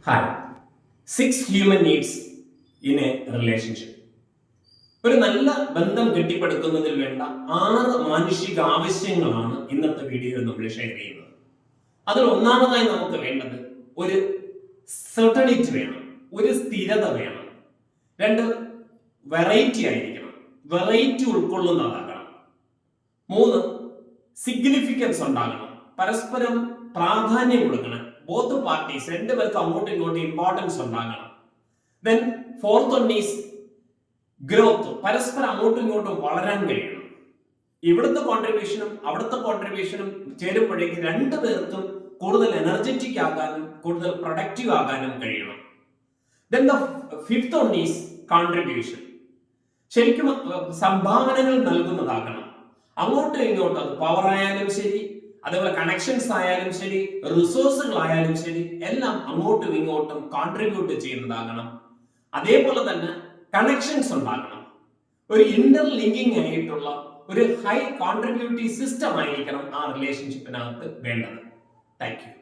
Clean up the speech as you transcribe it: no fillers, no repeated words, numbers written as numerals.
Hi 6 human needs in A relationship. ഒരു നല്ല ബന്ധം കെട്ടിപ്പടുക്കുന്നതിൽ വേണ്ട 6 മാനുഷിക ആവശ്യങ്ങളാണ് ഇന്നത്തെ വീഡിയോയിൽ നമ്മൾ ഷെയർ ചെയ്യുന്നത്. അതിൽ ഒന്നാമതായി നമുക്ക് വേണ്ടത് ഒരു സെർട്ടണിറ്റി വേണം, ഒരു സ്ഥിരത വേണം. 2 വെറൈറ്റി ആയിരിക്കണം, വെറൈറ്റി ഉൾക്കൊള്ളുന്നതാകണം. 3 സിഗ്നിഫിക്കൻസ് ഉണ്ടാകണം, പരസ്പരം പ്രാധാന്യം കൊടുക്കണം. ബോത്ത് പാർട്ടീസ് രണ്ടുപേർക്ക് അങ്ങോട്ടും ഇങ്ങോട്ടും ഇമ്പോർട്ടൻസ് ഉണ്ടാകണം. Then fourth one is growth, പരസ്പരം അങ്ങോട്ടും ഇങ്ങോട്ടും വളരാൻ കഴിയണം. ഇവിടുത്തെ കോൺട്രിബ്യൂഷനും അവിടുത്തെ കോൺട്രിബ്യൂഷനും ചേരുമ്പോഴേക്ക് രണ്ടുപേർക്കും കൂടുതൽ എനർജറ്റിക് ആകാനും കൂടുതൽ പ്രൊഡക്റ്റീവ് ആകാനും കഴിയണം. Then the fifth one is contribution, ശരിക്കും സംഭാവനകൾ നൽകുന്നതാകണം. അങ്ങോട്ടും ഇങ്ങോട്ടും അത് പവർ ആയാലും ശരി, അതേപോലെ കണക്ഷൻസ് ആയാലും ശരി, റിസോഴ്സുകൾ ആയാലും ശരി, എല്ലാം അങ്ങോട്ടും ഇങ്ങോട്ടും കോൺട്രിബ്യൂട്ട് ചെയ്യുന്നതാകണം. അതേപോലെ തന്നെ കണക്ഷൻസ് ഉണ്ടാകണം. ഒരു ഇന്റർ ലിങ്കിങ് ആയിട്ടുള്ള ഒരു ഹൈ കോൺട്രിബ്യൂട്ടീവ് സിസ്റ്റം ആയിരിക്കണം ആ റിലേഷൻഷിപ്പിനകത്ത് വേണ്ടത്. Thank you.